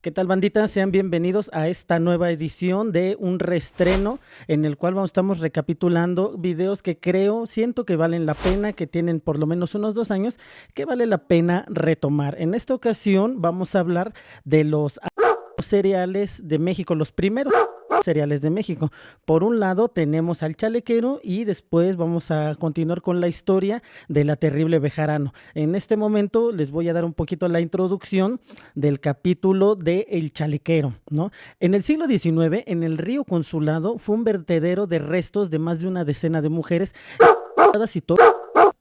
¿Qué tal, bandita? Sean bienvenidos a esta nueva edición de un reestreno en el cual estamos recapitulando videos que siento que valen la pena, que tienen por lo menos unos 2 años, que vale la pena retomar. En esta ocasión vamos a hablar de los cereales de México, los primeros cereales de México. Por un lado tenemos al chalequero y después vamos a continuar con la historia de la terrible Bejarano. En este momento les voy a dar un poquito la introducción del capítulo de El Chalequero, ¿no? En el siglo XIX, en el río Consulado, fue un vertedero de restos de más de una decena de mujeres y todo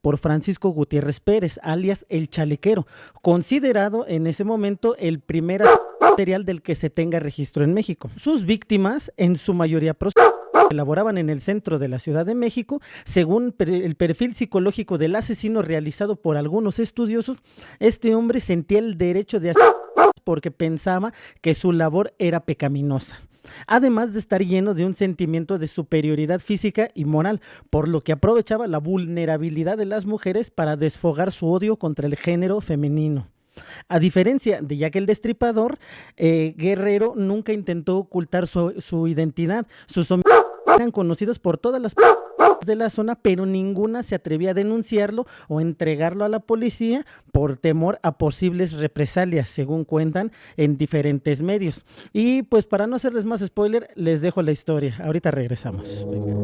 por Francisco Gutiérrez Pérez, alias El Chalequero, considerado en ese momento el primer cereal del que se tenga registro en México. Sus víctimas, en su mayoría elaboraban en el centro de la Ciudad de México. Según el perfil psicológico del asesino realizado por algunos estudiosos, este hombre sentía el derecho de hacer porque pensaba que su labor era pecaminosa, además de estar lleno de un sentimiento de superioridad física y moral, por lo que aprovechaba la vulnerabilidad de las mujeres para desfogar su odio contra el género femenino. A diferencia de Jack el Destripador, Guerrero nunca intentó ocultar su identidad. Sus homicidios eran conocidos por todas las de la zona, pero ninguna se atrevía a denunciarlo o entregarlo a la policía por temor a posibles represalias, según cuentan en diferentes medios. Y pues para no hacerles más spoiler, les dejo la historia. Ahorita regresamos. Venga.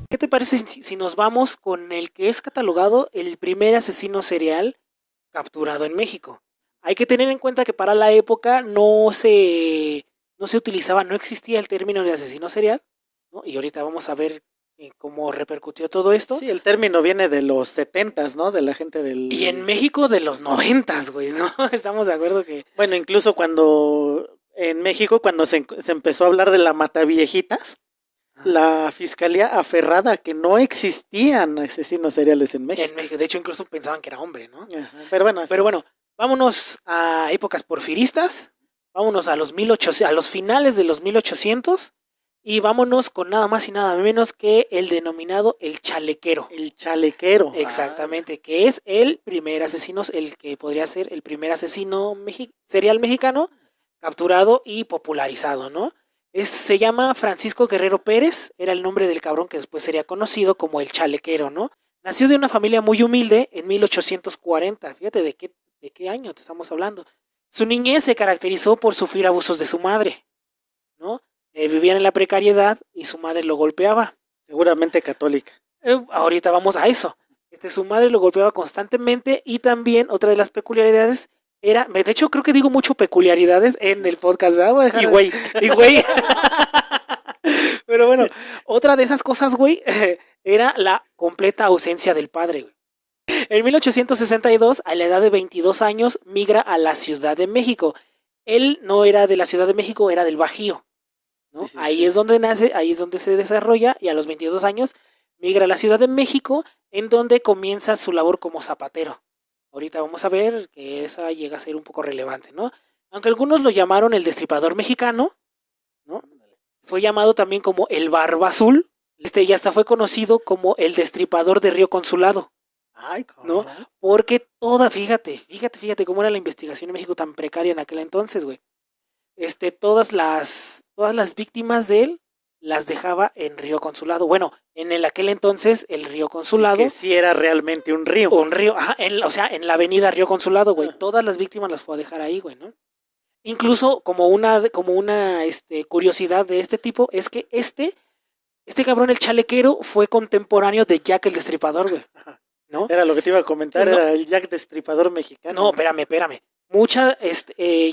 ¿Qué te parece si nos vamos con el que es catalogado el primer asesino serial capturado en México? Hay que tener en cuenta que para la época no se utilizaba, no existía el término de asesino serial, ¿no? Y ahorita vamos a ver cómo repercutió todo esto. Sí, el término viene de los 70s, ¿no? De la gente del... Y en México de los 90s, güey, ¿no? Estamos de acuerdo que... Bueno, incluso en México, cuando se empezó a hablar de la mataviejitas, la fiscalía aferrada que no existían asesinos seriales en México. De hecho, incluso pensaban que era hombre, ¿no? Ajá, pero bueno, vámonos a épocas porfiristas, vámonos a los finales de los 1800 y vámonos con nada más y nada menos que el denominado El Chalequero. El Chalequero. Exactamente, que es el primer asesino, el que podría ser el primer asesino serial mexicano capturado y popularizado, ¿no? Se llama Francisco Guerrero Pérez, era el nombre del cabrón que después sería conocido como El Chalequero, ¿no? Nació de una familia muy humilde en 1840, fíjate de qué año te estamos hablando. Su niñez se caracterizó por sufrir abusos de su madre, ¿no? Vivían en la precariedad y su madre lo golpeaba. Seguramente católica. Ahorita vamos a eso. Su madre lo golpeaba constantemente y también otra de las peculiaridades era, de hecho creo que digo mucho peculiaridades en el podcast, ¿verdad? Voy a dejar y güey. Pero bueno, otra de esas cosas, güey, era la completa ausencia del padre, güey. En 1862, a la edad de 22 años, migra a la Ciudad de México. Él no era de la Ciudad de México, era del Bajío, ¿no? Sí, ahí es donde nace, ahí es donde se desarrolla y a los 22 años migra a la Ciudad de México, en donde comienza su labor como zapatero. Ahorita vamos a ver que esa llega a ser un poco relevante, ¿no? Aunque algunos lo llamaron el Destripador Mexicano, ¿no? Fue llamado también como el Barba Azul. Y hasta fue conocido como el Destripador de Río Consulado. Ay, ¿no? Porque fíjate cómo era la investigación en México tan precaria en aquel entonces, güey. Todas las víctimas de él las dejaba en Río Consulado. Bueno, en aquel entonces el Río Consulado... Sí, que sí era realmente un río. Un río, ajá, en la avenida Río Consulado, güey. Todas las víctimas las fue a dejar ahí, güey, ¿no? Incluso como una curiosidad de este tipo es que este cabrón, el Chalequero, fue contemporáneo de Jack el Destripador, güey, ¿no? Era lo que te iba a comentar, no, era el Jack Destripador mexicano. No, espérame.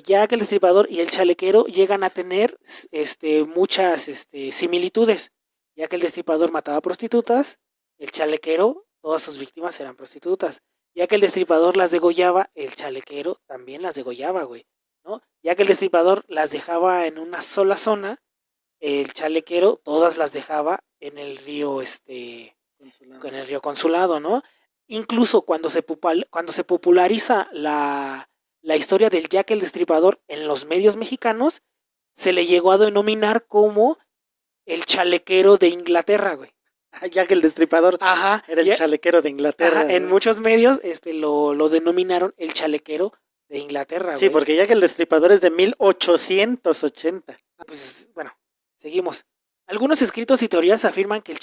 Jack el Destripador y el Chalequero llegan a tener muchas similitudes. Jack el Destripador mataba prostitutas, el Chalequero, todas sus víctimas eran prostitutas. Ya que el destripador las degollaba, el chalequero también las degollaba, güey, ¿no? Ya que el destripador las dejaba en una sola zona, el chalequero todas las dejaba en el río, Consulado. en el río Consulado, ¿no? Incluso cuando se populariza la historia del Jack el Destripador en los medios mexicanos, se le llegó a denominar como el chalequero de Inglaterra, güey. Ya que el destripador Ajá, era el chalequero de Inglaterra. ajá, en ¿no? muchos medios lo denominaron el chalequero de Inglaterra, güey. Sí, porque ya que el destripador es de 1880. Pues bueno, seguimos. Algunos escritos y teorías afirman que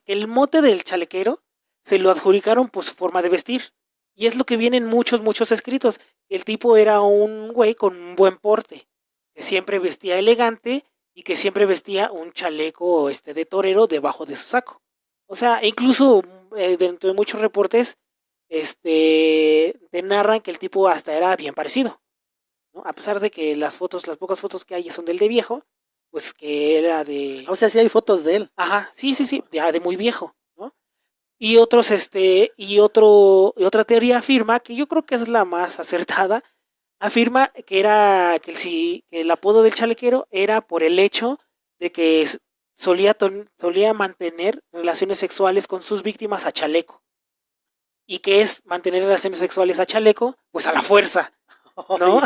el mote del chalequero se lo adjudicaron por su forma de vestir. Y es lo que viene en muchos escritos. El tipo era un güey con un buen porte, que siempre vestía elegante y que siempre vestía un chaleco de torero debajo de su saco. O sea, incluso dentro de muchos reportes te narran que el tipo hasta era bien parecido, ¿no? A pesar de que las pocas fotos que hay son del de viejo, pues que era de... O sea, sí hay fotos de él. Ajá, sí, de muy viejo, ¿no? Y otros, y otra teoría afirma, que yo creo que es la más acertada, afirma que el apodo del chalequero era por el hecho de que solía mantener relaciones sexuales con sus víctimas a chaleco. ¿Y qué es mantener relaciones sexuales a chaleco? Pues a la fuerza, ¿no?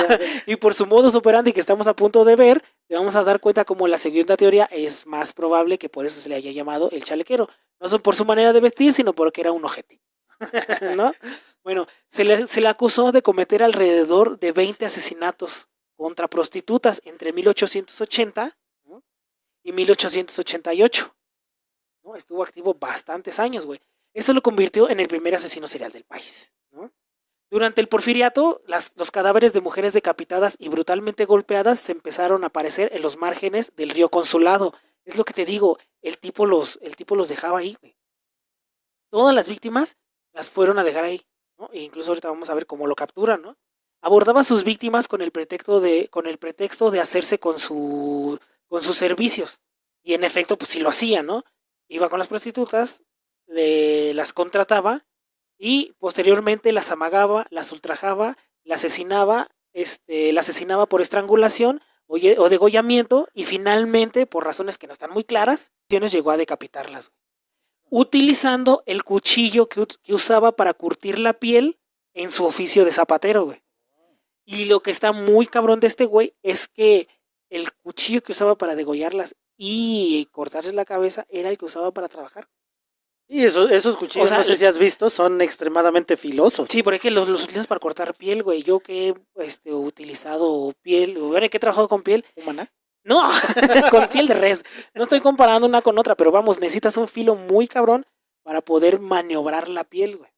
Y por su modus operandi que estamos a punto de ver, te vamos a dar cuenta como la segunda teoría es más probable que por eso se le haya llamado el chalequero. No solo por su manera de vestir, sino porque era un ojete, ¿no? Bueno, se le acusó de cometer alrededor de 20 asesinatos contra prostitutas entre 1880, ¿no? y 1888. ¿No? Estuvo activo bastantes años, güey. Esto lo convirtió en el primer asesino serial del país, ¿no? Durante el porfiriato, los cadáveres de mujeres decapitadas y brutalmente golpeadas se empezaron a aparecer en los márgenes del río Consulado. Es lo que te digo, el tipo los dejaba ahí, güey. Todas las víctimas las fueron a dejar ahí, ¿no? E incluso ahorita vamos a ver cómo lo capturan, ¿no? Abordaba a sus víctimas con el pretexto de hacerse con sus servicios. Y en efecto, pues sí lo hacía, ¿no? Iba con las prostitutas, las contrataba y posteriormente las amagaba, las ultrajaba, la asesinaba por estrangulación o degollamiento y finalmente, por razones que no están muy claras, llegó a decapitarlas, utilizando el cuchillo que usaba para curtir la piel en su oficio de zapatero, güey. Y lo que está muy cabrón de este güey es que el cuchillo que usaba para degollarlas y cortarles la cabeza era el que usaba para trabajar. Y esos cuchillos, no sé si has visto, son extremadamente filosos. Sí, por ejemplo, los utilizas para cortar piel, güey. Yo que he utilizado piel, bueno, que he trabajado con piel. ¿Humana? No, con piel de res. No estoy comparando una con otra, pero vamos, necesitas un filo muy cabrón para poder maniobrar la piel, güey,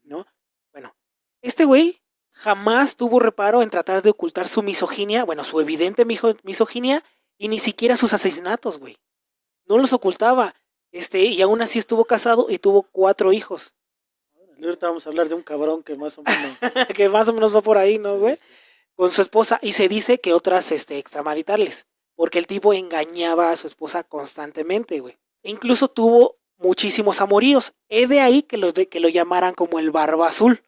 ¿no? Bueno, este güey jamás tuvo reparo en tratar de ocultar su misoginia, bueno, su evidente misoginia, y ni siquiera sus asesinatos, güey. No los ocultaba. Y aún así estuvo casado y tuvo 4 hijos. Ahorita vamos a hablar de un cabrón que más o menos... que más o menos va por ahí, ¿no, güey? Sí. Con su esposa, y se dice que otras extramaritales, porque el tipo engañaba a su esposa constantemente, güey. Incluso tuvo muchísimos amoríos. Es de ahí que lo llamaran como el Barba Azul.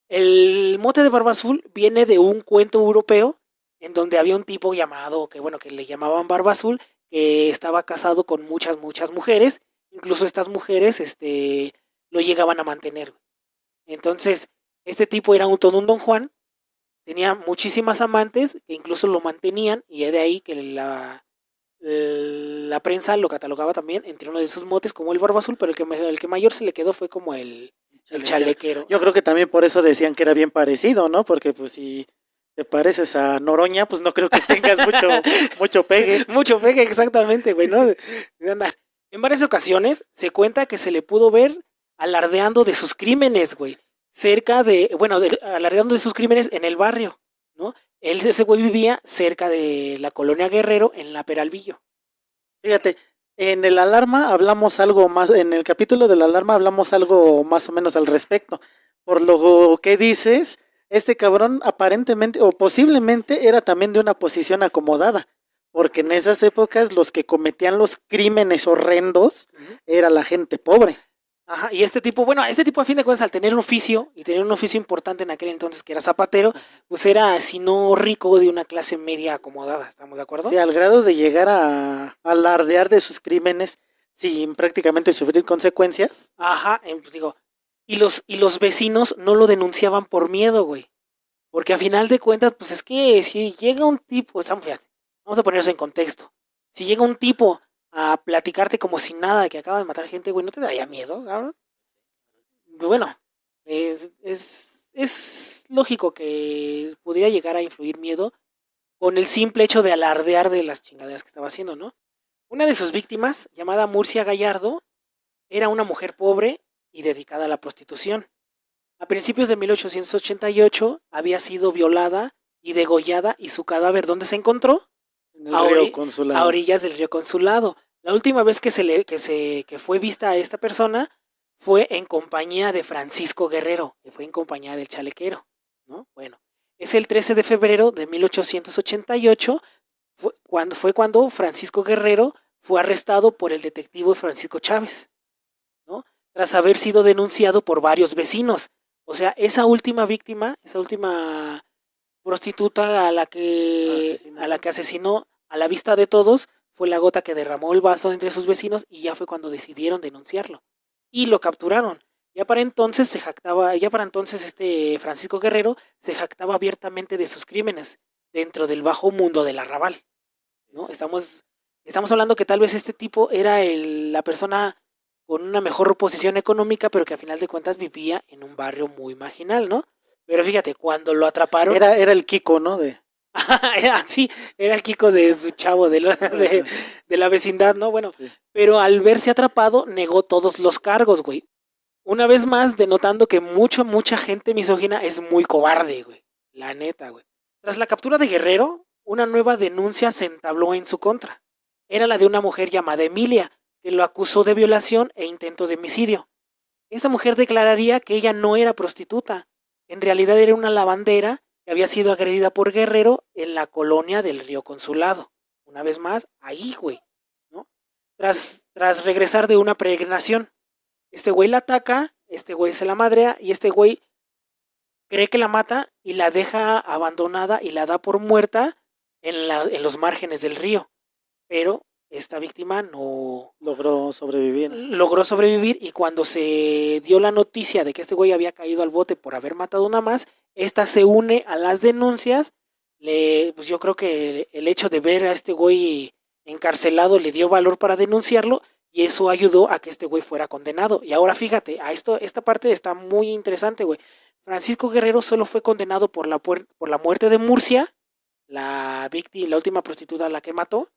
El mote de Barba Azul viene de un cuento europeo en donde había un tipo llamado, que le llamaban Barba Azul, que estaba casado con muchas mujeres. Incluso estas mujeres lo llegaban a mantener. Entonces, este tipo era todo un Don Juan. Tenía muchísimas amantes que incluso lo mantenían, y es de ahí que la prensa lo catalogaba también entre uno de esos motes como el Barba Azul, pero el que mayor se le quedó fue como el chalequero. Yo creo que también por eso decían que era bien parecido, ¿no? Porque pues si te pareces a Noroña, pues no creo que tengas mucho pegue. Mucho pegue, exactamente, güey, ¿no? En varias ocasiones se cuenta que se le pudo ver alardeando de sus crímenes, güey. Alardeando de sus crímenes en el barrio, ¿no? Ese güey vivía cerca de la colonia Guerrero, en la Peralvillo. Fíjate, en el alarma hablamos algo más, en el capítulo de la alarma hablamos algo más o menos al respecto. Por lo que dices, este cabrón aparentemente o posiblemente era también de una posición acomodada, porque en esas épocas los que cometían los crímenes horrendos era la gente pobre. Ajá, y este tipo, bueno, este tipo a fin de cuentas al tener un oficio, y tener un oficio importante en aquel entonces que era zapatero, pues era, si no rico, de una clase media acomodada, ¿estamos de acuerdo? Sí, al grado de llegar a alardear de sus crímenes sin prácticamente sufrir consecuencias. Ajá, pues digo, y los vecinos no lo denunciaban por miedo, güey. Porque a final de cuentas, pues es que si llega un tipo, fíjate, vamos a ponernos en contexto. Si llega un tipo a platicarte como si nada de que acaba de matar gente, güey, ¿no te daría miedo, cabrón? Bueno, es lógico que pudiera llegar a influir miedo con el simple hecho de alardear de las chingaderas que estaba haciendo, ¿no? Una de sus víctimas, llamada Murcia Gallardo, era una mujer pobre y dedicada a la prostitución. A principios de 1888 había sido violada y degollada y su cadáver, ¿dónde se encontró? En el río Consulado. A orillas del río Consulado. La última vez que fue vista a esta persona fue en compañía de Francisco Guerrero, que fue en compañía del chalequero, ¿no? Bueno, es el 13 de febrero de 1888 fue cuando Francisco Guerrero fue arrestado por el detective Francisco Chávez, ¿no? Tras haber sido denunciado por varios vecinos. O sea, esa última víctima, esa última prostituta a la que asesinó a la vista de todos, fue la gota que derramó el vaso entre sus vecinos y ya fue cuando decidieron denunciarlo. Y lo capturaron. Ya para entonces este Francisco Guerrero se jactaba abiertamente de sus crímenes dentro del bajo mundo del arrabal, ¿no? Estamos hablando que tal vez este tipo era la persona con una mejor posición económica, pero que a final de cuentas vivía en un barrio muy marginal, ¿no? Pero fíjate, cuando lo atraparon... Era el Kiko, ¿no? Sí, era el Kiko de su chavo, de la vecindad, ¿no? Bueno, sí. Pero al verse atrapado, negó todos los cargos, güey. Una vez más, denotando que mucha gente misógina es muy cobarde, güey. La neta, güey. Tras la captura de Guerrero, una nueva denuncia se entabló en su contra. Era la de una mujer llamada Emilia, que lo acusó de violación e intento de homicidio. Esta mujer declararía que ella no era prostituta. En realidad era una lavandera que había sido agredida por Guerrero en la colonia del Río Consulado. Una vez más, ahí, güey, ¿no? Tras regresar de una peregrinación, este güey la ataca, este güey se la madrea y este güey cree que la mata y la deja abandonada y la da por muerta en los márgenes del río. Pero esta víctima no logró sobrevivir. Logró sobrevivir y cuando se dio la noticia de que este güey había caído al bote por haber matado una más, esta se une a las denuncias. Pues yo creo que el hecho de ver a este güey encarcelado le dio valor para denunciarlo y eso ayudó a que este güey fuera condenado. Y ahora fíjate, esta parte está muy interesante, güey. Francisco Guerrero solo fue condenado por la muerte de Murcia, la última prostituta a la que mató,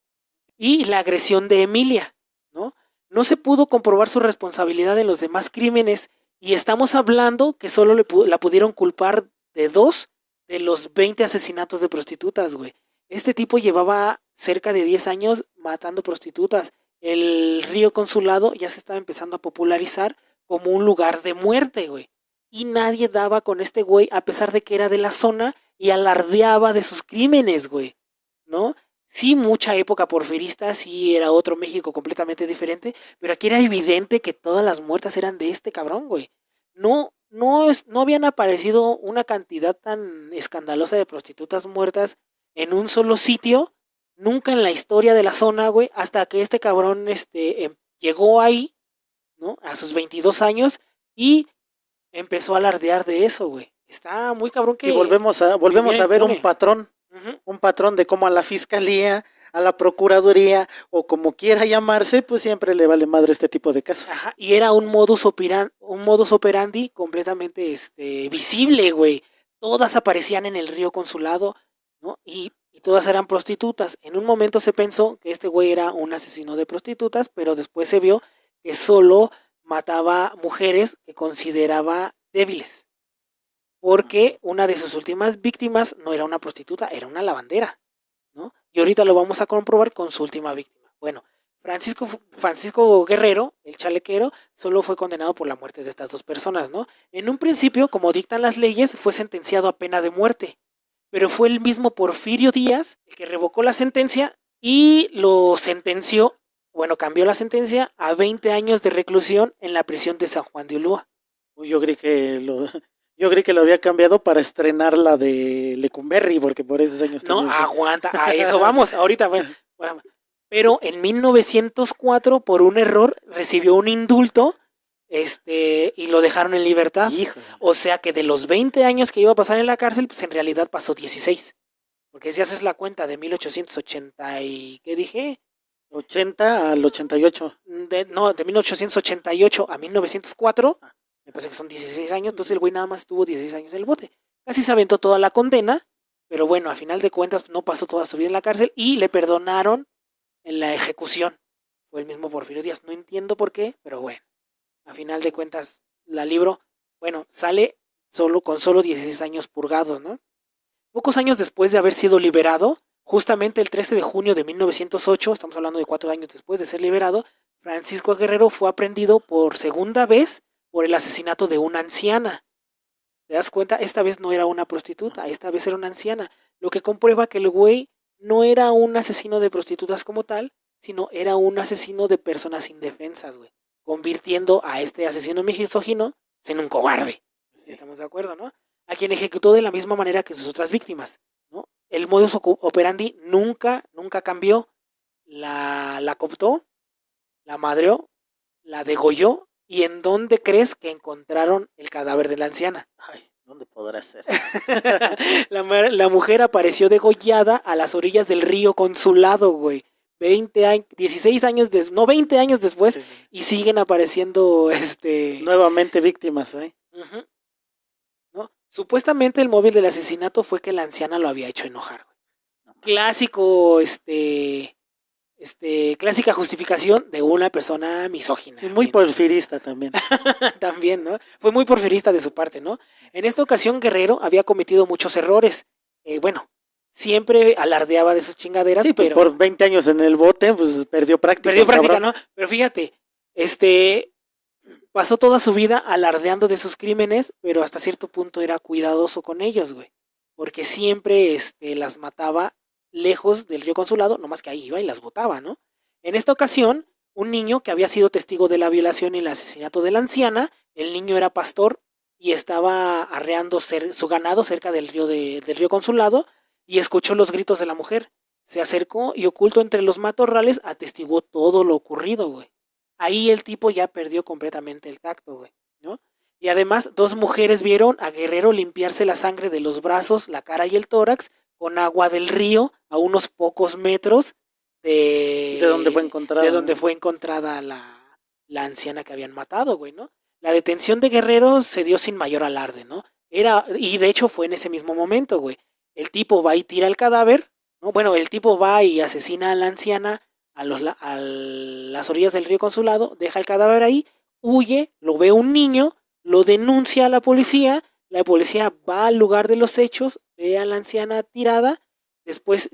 y la agresión de Emilia, ¿no? No se pudo comprobar su responsabilidad en los demás crímenes y estamos hablando que solo la pudieron culpar de 2 de los 20 asesinatos de prostitutas, güey. Este tipo llevaba cerca de 10 años matando prostitutas. El Río Consulado ya se estaba empezando a popularizar como un lugar de muerte, güey. Y nadie daba con este güey a pesar de que era de la zona y alardeaba de sus crímenes, güey, ¿no? Sí, mucha época porfirista, sí era otro México completamente diferente, pero aquí era evidente que todas las muertas eran de este cabrón, güey. No habían aparecido una cantidad tan escandalosa de prostitutas muertas en un solo sitio, nunca en la historia de la zona, güey, hasta que este cabrón llegó ahí, ¿no? A sus 22 años y empezó a alardear de eso, güey. Está muy cabrón que... Y volvemos a ver un patrón. Un patrón de cómo a la fiscalía, a la procuraduría o como quiera llamarse, pues siempre le vale madre este tipo de casos. Ajá, y era un modus operandi completamente visible, güey. Todas aparecían en el Río Consulado, ¿no? Y todas eran prostitutas. En un momento se pensó que este güey era un asesino de prostitutas, pero después se vio que solo mataba mujeres que consideraba débiles. Porque una de sus últimas víctimas no era una prostituta, era una lavandera, ¿no? Y ahorita lo vamos a comprobar con su última víctima. Bueno, Francisco Guerrero, el chalequero, solo fue condenado por la muerte de estas dos personas, ¿no? En un principio, como dictan las leyes, fue sentenciado a pena de muerte. Pero fue el mismo Porfirio Díaz el que revocó la sentencia y lo sentenció cambió la sentencia a 20 años de reclusión en la prisión de San Juan de Ulúa. Yo creí que lo había cambiado para estrenar la de Lecumberri, porque por esos años No, tenía aguanta, a eso vamos, ahorita. Bueno, pero en 1904, por un error, recibió un indulto y lo dejaron en libertad. Híjole. O sea que de los 20 años que iba a pasar en la cárcel, pues en realidad pasó 16. Porque si haces la cuenta de 1880 y... ¿qué dije? 80 al 88. De 1888 a 1904, me parece que son 16 años, entonces el güey nada más tuvo 16 años en el bote. Casi se aventó toda la condena, pero bueno, a final de cuentas no pasó toda su vida en la cárcel y le perdonaron en la ejecución. Fue el mismo Porfirio Díaz, no entiendo por qué, pero bueno, a final de cuentas la libro, sale con solo 16 años purgados, ¿no? Pocos años después de haber sido liberado, justamente el 13 de junio de 1908, estamos hablando de 4 años después de ser liberado, Francisco Guerrero fue aprehendido por segunda vez por el asesinato de una anciana. ¿Te das cuenta? Esta vez no era una prostituta, esta vez era una anciana, lo que comprueba que el güey no era un asesino de prostitutas como tal, sino era un asesino de personas indefensas, güey, convirtiendo a este asesino misógino en un cobarde. Sí. ¿Estamos de acuerdo, no? A quien ejecutó de la misma manera que sus otras víctimas, ¿no? El modus operandi nunca cambió. La cooptó, la madreó, la degolló. ¿Y en dónde crees que encontraron el cadáver de la anciana? Ay, ¿dónde podrá ser? La mujer apareció degollada a las orillas del río Consulado, güey. 16 años, 20 años después, sí. Y siguen apareciendo, nuevamente víctimas, ¿eh? Uh-huh. ¿No? Supuestamente el móvil del asesinato fue que la anciana lo había hecho enojar, güey. Clásico, clásica justificación de una persona misógina. Sí, muy porfirista también. También, ¿no? Fue muy porfirista de su parte, ¿no? En esta ocasión Guerrero había cometido muchos errores. Siempre alardeaba de sus chingaderas. Sí, pues pero por 20 años en el bote, pues perdió práctica, ¿no? Pero fíjate, pasó toda su vida alardeando de sus crímenes, pero hasta cierto punto era cuidadoso con ellos, güey. Porque siempre las mataba lejos del río Consulado, nomás que ahí iba y las botaba, ¿no? En esta ocasión, un niño que había sido testigo de la violación y el asesinato de la anciana, el niño era pastor y estaba arreando su ganado cerca del río Consulado y escuchó los gritos de la mujer. Se acercó y oculto entre los matorrales atestiguó todo lo ocurrido, güey. Ahí el tipo ya perdió completamente el tacto, güey, ¿no? Y además, 2 mujeres vieron a Guerrero limpiarse la sangre de los brazos, la cara y el tórax con agua del río a unos pocos metros de donde fue encontrada. De donde fue encontrada la anciana que habían matado, güey, ¿no? La detención de Guerrero se dio sin mayor alarde, ¿no? Y de hecho fue en ese mismo momento, güey. El tipo va y tira el cadáver, ¿no? Bueno, el tipo va y asesina a la anciana a las orillas del río Consulado, deja el cadáver ahí, huye, lo ve un niño, lo denuncia a la policía va al lugar de los hechos, ve a la anciana tirada, después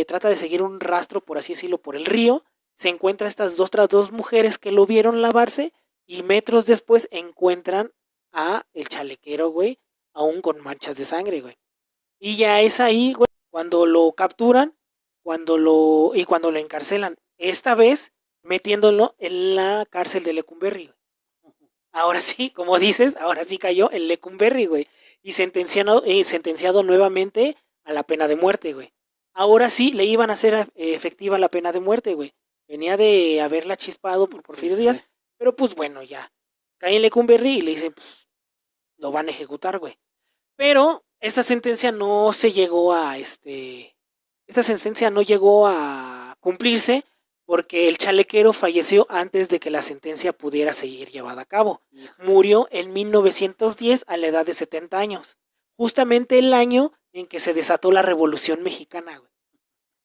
trata de seguir un rastro, por así decirlo, por el río, se encuentra estas otras 2 mujeres que lo vieron lavarse y metros después encuentran a el chalequero, güey, aún con manchas de sangre, güey. Y ya es ahí, güey, cuando lo capturan, cuando lo encarcelan, esta vez metiéndolo en la cárcel de Lecumberri, güey. Ahora sí, como dices, ahora sí cayó en Lecumberri, güey. Y sentenciado nuevamente a la pena de muerte, güey. Ahora sí le iban a hacer efectiva la pena de muerte, güey. Venía de haberla chispado por Porfirio Díaz, pero pues bueno, ya. Cae en Lecumberri y le dicen, pues, lo van a ejecutar, güey. Pero esta sentencia no se llegó a, esta sentencia no llegó a cumplirse porque el chalequero falleció antes de que la sentencia pudiera seguir llevada a cabo. Murió en 1910 a la edad de 70 años. Justamente el año en que se desató la Revolución Mexicana, güey,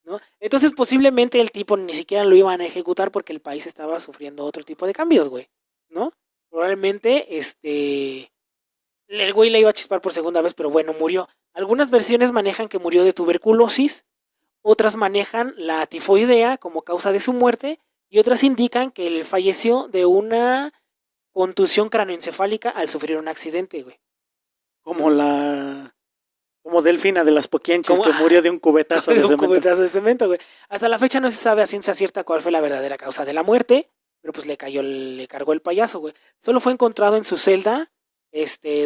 ¿no? Entonces posiblemente el tipo ni siquiera lo iban a ejecutar porque el país estaba sufriendo otro tipo de cambios, güey, ¿no? Probablemente, el güey le iba a chispar por segunda vez, pero bueno, murió. Algunas versiones manejan que murió de tuberculosis, otras manejan la tifoidea como causa de su muerte y otras indican que él falleció de una contusión cráneoencefálica al sufrir un accidente, güey. Como Como Delfina de las Poquienches, Como- que murió de un cubetazo de un cemento. cubetazo de cemento, güey. Hasta la fecha no se sabe a ciencia cierta cuál fue la verdadera causa de la muerte, pero pues le cargó el payaso, güey. Solo fue encontrado en su celda,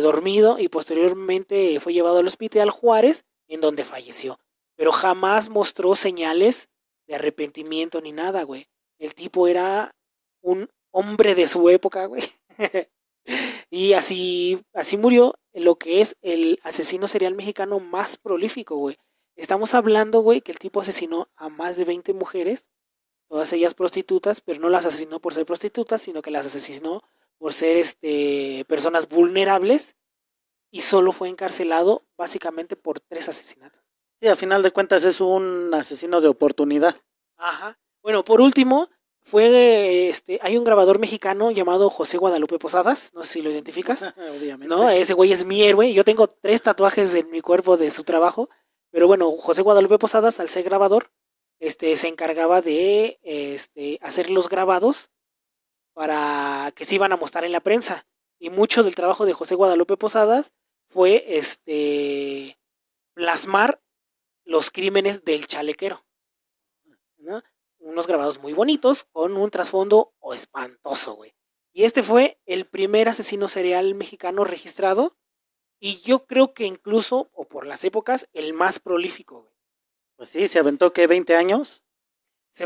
dormido, y posteriormente fue llevado al hospital Juárez, en donde falleció. Pero jamás mostró señales de arrepentimiento ni nada, güey. El tipo era un hombre de su época, güey. Y así murió lo que es el asesino serial mexicano más prolífico, güey. Estamos hablando, güey, que el tipo asesinó a más de 20 mujeres, todas ellas prostitutas, pero no las asesinó por ser prostitutas, sino que las asesinó por ser personas vulnerables, y solo fue encarcelado básicamente por 3 asesinatos. Sí, a final de cuentas es un asesino de oportunidad. Ajá. Bueno, por último, hay un grabador mexicano llamado José Guadalupe Posadas, no sé si lo identificas. Obviamente. No, ese güey es mi héroe. Yo tengo 3 tatuajes en mi cuerpo de su trabajo. Pero bueno, José Guadalupe Posadas, al ser grabador, se encargaba de hacer los grabados para que se iban a mostrar en la prensa. Y mucho del trabajo de José Guadalupe Posadas fue plasmar los crímenes del chalequero, ¿no? Unos grabados muy bonitos con un trasfondo espantoso, güey. Y fue el primer asesino serial mexicano registrado, y yo creo que incluso, o por las épocas, el más prolífico, güey. Pues sí, se aventó, ¿qué? ¿20 años? Se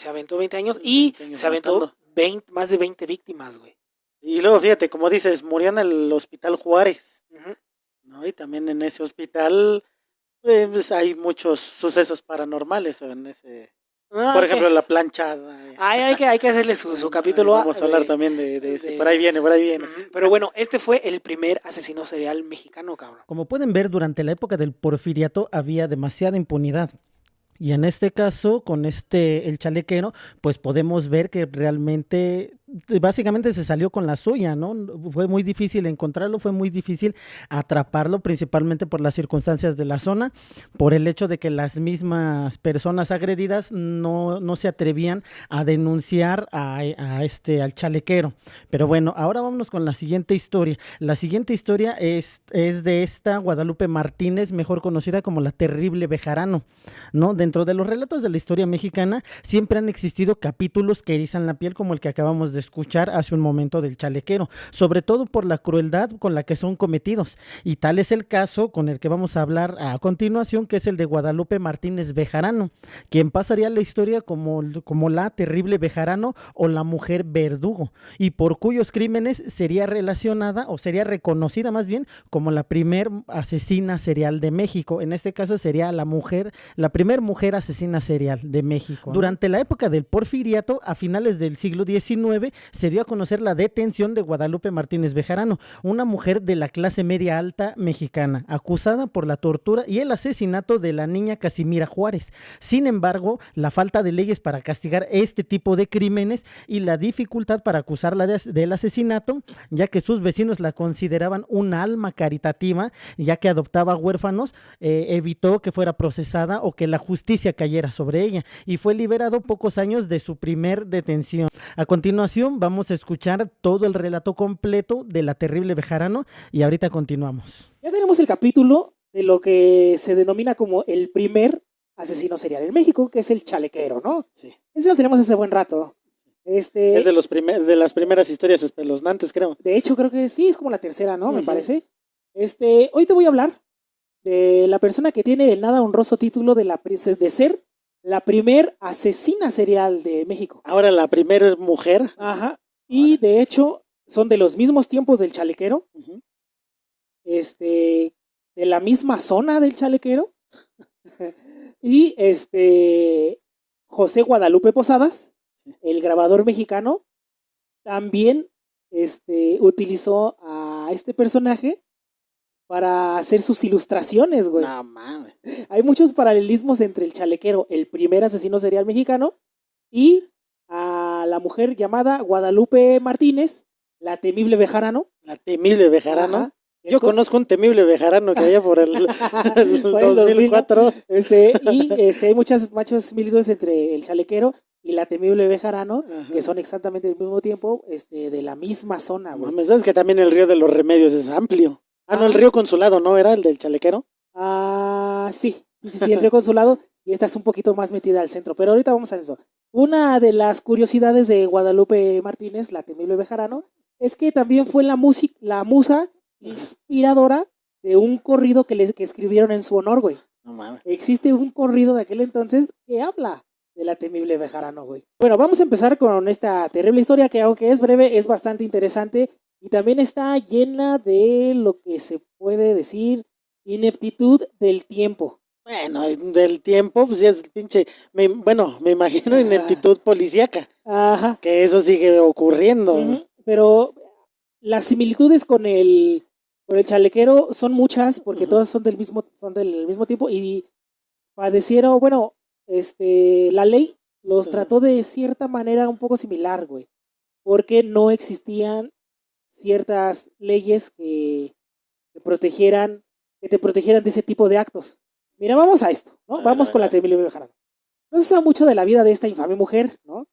aventó 20 años y 20 años se aventó matando. más de 20 víctimas, güey. Y luego, fíjate, como dices, murió en el hospital Juárez, Ujú. ¿no? Y también en ese hospital pues, hay muchos sucesos paranormales en ese... Por ejemplo, la planchada. Hay que hacerle su capítulo. Vamos a hablar también de ese. Por ahí viene. Pero bueno, fue el primer asesino serial mexicano, cabrón. Como pueden ver, durante la época del Porfiriato había demasiada impunidad. Y en este caso, con el chalequero, pues podemos ver que realmente, básicamente se salió con la suya, ¿no? Fue muy difícil encontrarlo, fue muy difícil atraparlo, principalmente por las circunstancias de la zona, por el hecho de que las mismas personas agredidas no se atrevían a denunciar al chalequero. Pero bueno, ahora vámonos con la siguiente historia. La siguiente historia es de esta Guadalupe Martínez, mejor conocida como la Terrible Bejarano, ¿no? Dentro de los relatos de la historia mexicana siempre han existido capítulos que erizan la piel, como el que acabamos de escuchar hace un momento del chalequero, sobre todo por la crueldad con la que son cometidos, y tal es el caso con el que vamos a hablar a continuación, que es el de Guadalupe Martínez Bejarano, quien pasaría la historia como la Terrible Bejarano o la Mujer Verdugo, y por cuyos crímenes sería relacionada o sería reconocida más bien como la primer asesina serial de México. En este caso sería la primer mujer asesina serial de México, ¿no? Durante la época del Porfiriato, a finales del siglo XIX, se dio a conocer la detención de Guadalupe Martínez Bejarano, una mujer de la clase media alta mexicana, acusada por la tortura y el asesinato de la niña Casimira Juárez. Sin embargo, la falta de leyes para castigar este tipo de crímenes y la dificultad para acusarla del asesinato, ya que sus vecinos la consideraban un alma caritativa, ya que adoptaba huérfanos, evitó que fuera procesada o que la justicia cayera sobre ella, y fue liberado pocos años de su primer detención. A continuación vamos a escuchar todo el relato completo de la Terrible Bejarano, y ahorita continuamos. Ya tenemos el capítulo de lo que se denomina como el primer asesino serial en México, que es el chalequero, ¿no? Sí. Ese lo tenemos hace buen rato. Es de las primeras historias espeluznantes, creo. De hecho, creo que sí, es como la tercera, ¿no? Uh-huh. Me parece. Hoy te voy a hablar de la persona que tiene el nada honroso título de ser la primer asesina serial de México. Ahora la primera mujer. Ajá. Y de hecho, son de los mismos tiempos del chalequero. Uh-huh. De la misma zona del chalequero. Y José Guadalupe Posadas, el grabador mexicano, también utilizó a este personaje para hacer sus ilustraciones, güey. No mames. Hay muchos paralelismos entre el chalequero, el primer asesino serial mexicano, y a la mujer llamada Guadalupe Martínez, la Temible Bejarano. La Temible Bejarano. Ajá. Yo conozco un Temible Bejarano que había por el 2004. Hay muchas similitudes entre el chalequero y la Temible Bejarano, ajá, que son exactamente del mismo tiempo, de la misma zona, güey. ¿Sabes que también el río de los Remedios es amplio? No, el río Consulado, ¿no? ¿Era el del chalequero? El río Consulado, y esta es un poquito más metida al centro, pero ahorita vamos a eso. Una de las curiosidades de Guadalupe Martínez, la temible Bejarano, es que también fue la musa inspiradora de un corrido que escribieron en su honor, güey. No mames. Existe un corrido de aquel entonces que habla de la temible Bejarano, güey. Bueno, vamos a empezar con esta terrible historia que, aunque es breve, es bastante interesante y también está llena de lo que se puede decir ineptitud del tiempo. Bueno, del tiempo, pues ya es pinche. Me imagino ineptitud policíaca. Ajá. Que eso sigue ocurriendo. Uh-huh. Pero las similitudes con el chalequero son muchas, porque uh-huh. Todas son del mismo tiempo y padecieron, bueno, la ley los trató de cierta manera un poco similar, güey, porque no existían ciertas leyes que te protegieran de ese tipo de actos. Mira, vamos a esto, ¿no? Vamos con la temible Bejarano. No se sabe mucho de la vida de esta infame mujer, ¿no?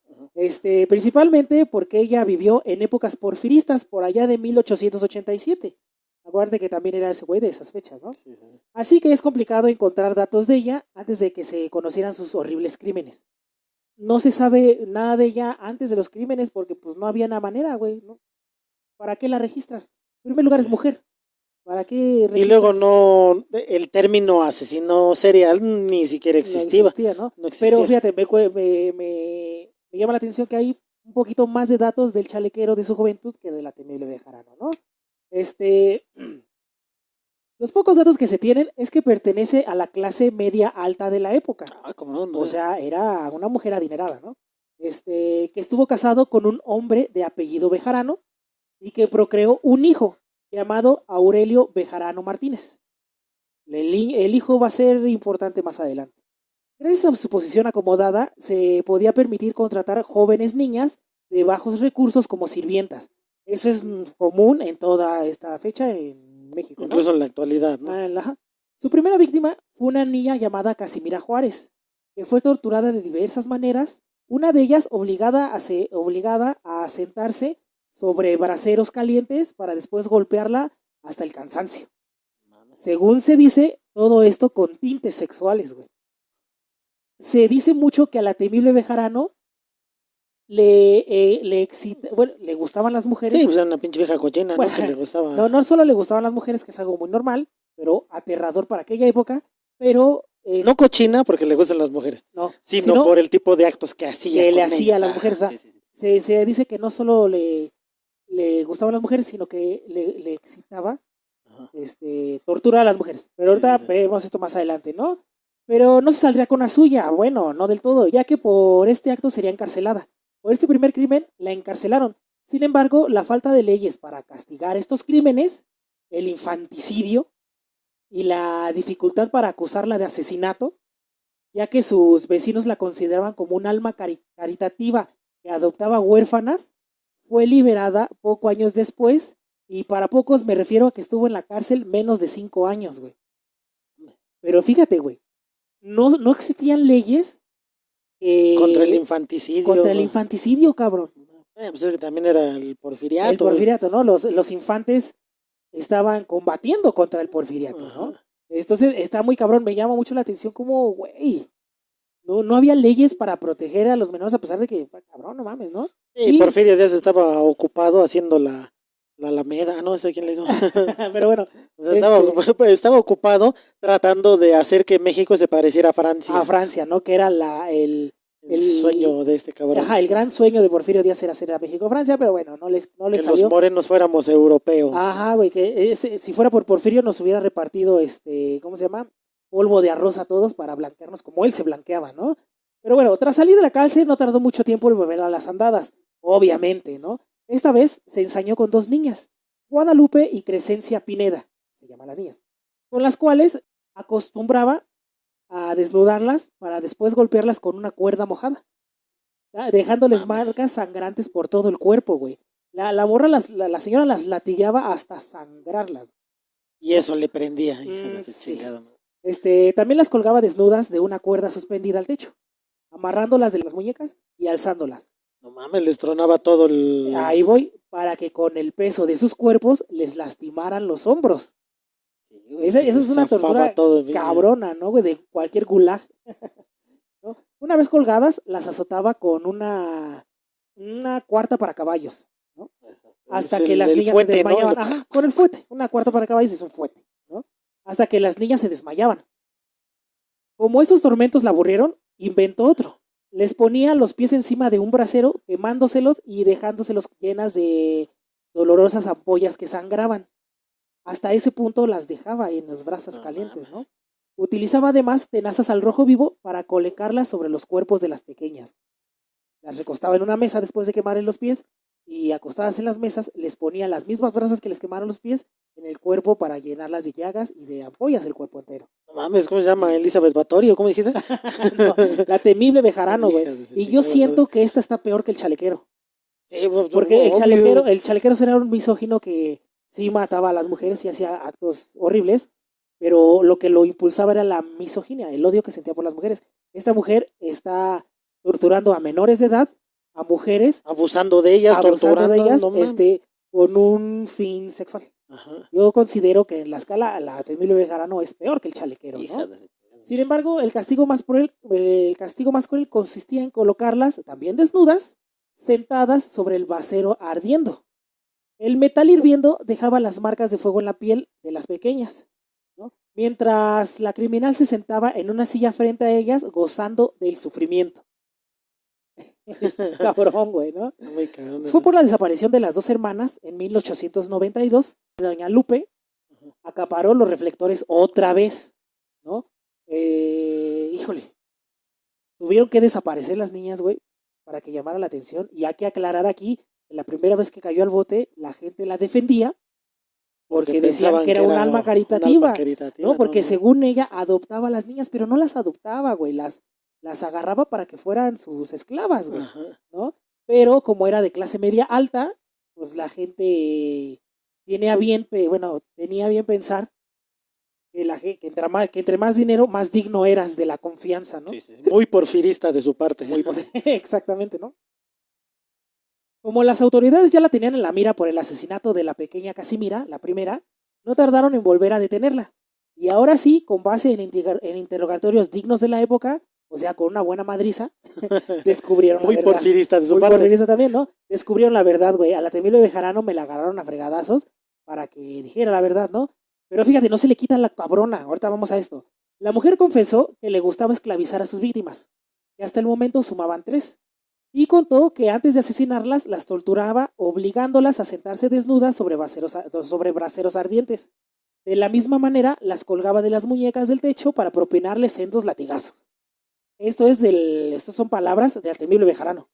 Principalmente porque ella vivió en épocas porfiristas por allá de 1887. Acuérdate que también era ese güey de esas fechas, ¿no? Sí. Así que es complicado encontrar datos de ella antes de que se conocieran sus horribles crímenes. No se sabe nada de ella antes de los crímenes porque pues no había una manera, güey, ¿no? ¿Para qué la registras? En primer lugar es mujer. ¿Para qué registras? Y luego no, el término asesino serial ni siquiera existía. No existía. Pero fíjate, me llama la atención que hay un poquito más de datos del chalequero de su juventud que de la temible Bejarano, ¿no? Los pocos datos que se tienen es que pertenece a la clase media alta de la época. ¿Cómo no? O sea, era una mujer adinerada, ¿no? Que estuvo casado con un hombre de apellido Bejarano y que procreó un hijo llamado Aurelio Bejarano Martínez. El hijo va a ser importante más adelante. Gracias a su posición acomodada, se podía permitir contratar jóvenes niñas de bajos recursos como sirvientas. Eso es común en toda esta fecha en México, ¿no? Incluso en la actualidad, ¿no? Su primera víctima fue una niña llamada Casimira Juárez, que fue torturada de diversas maneras, una de ellas obligada a sentarse sobre braseros calientes para después golpearla hasta el cansancio. Según se dice, todo esto con tintes sexuales, güey. Se dice mucho que a la temible Bejarano le gustaban las mujeres. Sí, pues era una pinche vieja cochina, bueno, ¿no? Que le gustaba. No solo le gustaban las mujeres, que es algo muy normal, pero aterrador para aquella época, pero... no cochina porque le gustan las mujeres, sino por el tipo de actos que hacía. Que le hacía a las mujeres. Sí. Se dice que no solo le gustaban las mujeres, sino que le excitaba torturar a las mujeres. Pero ahorita vemos esto más adelante, ¿no? Pero no se saldría con la suya, bueno, no del todo, ya que por este acto sería encarcelada. Por este primer crimen la encarcelaron. Sin embargo, la falta de leyes para castigar estos crímenes, el infanticidio y la dificultad para acusarla de asesinato, ya que sus vecinos la consideraban como un alma caritativa que adoptaba huérfanas, fue liberada pocos años después, y para pocos me refiero a que estuvo en la cárcel menos de 5 años, güey. Pero fíjate, güey, no existían leyes contra el infanticidio. Contra el infanticidio, cabrón. Pues es que también era el porfiriato. El porfiriato, ¿no? Los infantes estaban combatiendo contra el porfiriato, ¿no? Entonces está muy cabrón, me llama mucho la atención como, güey, no había leyes para proteger a los menores a pesar de que, cabrón, no mames, ¿no? Y Porfirio Díaz estaba ocupado haciendo la Alameda, no sé quién le hizo. Pero bueno. O sea, estaba ocupado tratando de hacer que México se pareciera a Francia. A Francia, ¿no? Que era el sueño de este cabrón. Ajá, el gran sueño de Porfirio Díaz era hacer a México Francia, pero bueno, no les que salió. Los morenos fuéramos europeos. Ajá, güey, que si fuera por Porfirio nos hubiera repartido, ¿cómo se llama? Polvo de arroz a todos para blanquearnos como él se blanqueaba, ¿no? Pero bueno, tras salir de la cárcel no tardó mucho tiempo en volver a las andadas, obviamente, ¿no? Esta vez se ensañó con 2 niñas, Guadalupe y Crescencia Pineda, se llaman las niñas, con las cuales acostumbraba a desnudarlas para después golpearlas con una cuerda mojada, dejándoles marcas sangrantes por todo el cuerpo, güey. La morra, la señora las latigueaba hasta sangrarlas. Y eso le prendía, hija de ese chingado. También las colgaba desnudas de una cuerda suspendida al techo, amarrándolas de las muñecas y alzándolas. No mames, les tronaba todo el... Ahí voy, para que con el peso de sus cuerpos les lastimaran los hombros. Esa es una tortura cabrona, ¿no, güey? De cualquier gulag. ¿No? Una vez colgadas, las azotaba con una cuarta para caballos, ¿no? Hasta que las niñas se desmayaban. ¿No? Ajá, con el fuete. Una cuarta para caballos es un fuete, ¿no? Hasta que las niñas se desmayaban. Como estos tormentos la aburrieron, inventó otro. Les ponía los pies encima de un brasero, quemándoselos y dejándoselos llenas de dolorosas ampollas que sangraban. Hasta ese punto las dejaba en las brasas calientes, ¿no? Utilizaba además tenazas al rojo vivo para colocarlas sobre los cuerpos de las pequeñas. Las recostaba en una mesa después de quemarles los pies y acostadas en las mesas les ponía las mismas brasas que les quemaron los pies en el cuerpo para llenarlas de llagas y de ampollas el cuerpo entero. No mames, ¿cómo se llama? Elizabeth Báthory, ¿o cómo dijiste? No, la temible Bejarano, güey. Y yo siento que esta está peor que el chalequero. Sí, porque el chalequero era un misógino que sí mataba a las mujeres y hacía actos horribles, pero lo que lo impulsaba era la misoginia, el odio que sentía por las mujeres. Esta mujer está torturando a menores de edad, a mujeres, abusando de ellas, torturando, con un fin sexual. Ajá. Yo considero que en la escala la temible Bejarano es peor que el chalequero, ¿no? Sin embargo, el castigo más cruel consistía en colocarlas también desnudas, sentadas sobre el brasero ardiendo. El metal hirviendo dejaba las marcas de fuego en la piel de las pequeñas, ¿no? Mientras la criminal se sentaba en una silla frente a ellas, gozando del sufrimiento. Cabrón, güey, ¿no? Muy cabrón. Fue por la desaparición de las dos hermanas en 1892. Doña Lupe acaparó los reflectores otra vez, ¿no? Híjole. Tuvieron que desaparecer las niñas, güey, para que llamara la atención. Y hay que aclarar aquí, que la primera vez que cayó al bote, la gente la defendía porque decían que era un alma caritativa, ¿no? Porque según ella adoptaba a las niñas, pero no las adoptaba, güey, las agarraba para que fueran sus esclavas, güey, ¿no? Pero como era de clase media alta, pues la gente tenía bien pensar que entre más dinero, más digno eras de la confianza, ¿no? Sí. Muy porfirista de su parte. Exactamente, ¿no? Como las autoridades ya la tenían en la mira por el asesinato de la pequeña Casimira, la primera, no tardaron en volver a detenerla. Y ahora sí, con base en interrogatorios dignos de la época, o sea, con una buena madriza, descubrieron la verdad. Muy porfirista de su parte. Muy porfirista también, ¿no? Descubrieron la verdad, güey. A la temible Bejarano me la agarraron a fregadazos para que dijera la verdad, ¿no? Pero fíjate, no se le quita la cabrona. Ahorita vamos a esto. La mujer confesó que le gustaba esclavizar a sus víctimas, que hasta el momento sumaban 3. Y contó que antes de asesinarlas, las torturaba, obligándolas a sentarse desnudas sobre braseros ardientes. De la misma manera, las colgaba de las muñecas del techo para propinarles sendos latigazos. Estas son palabras del temible Bejarano,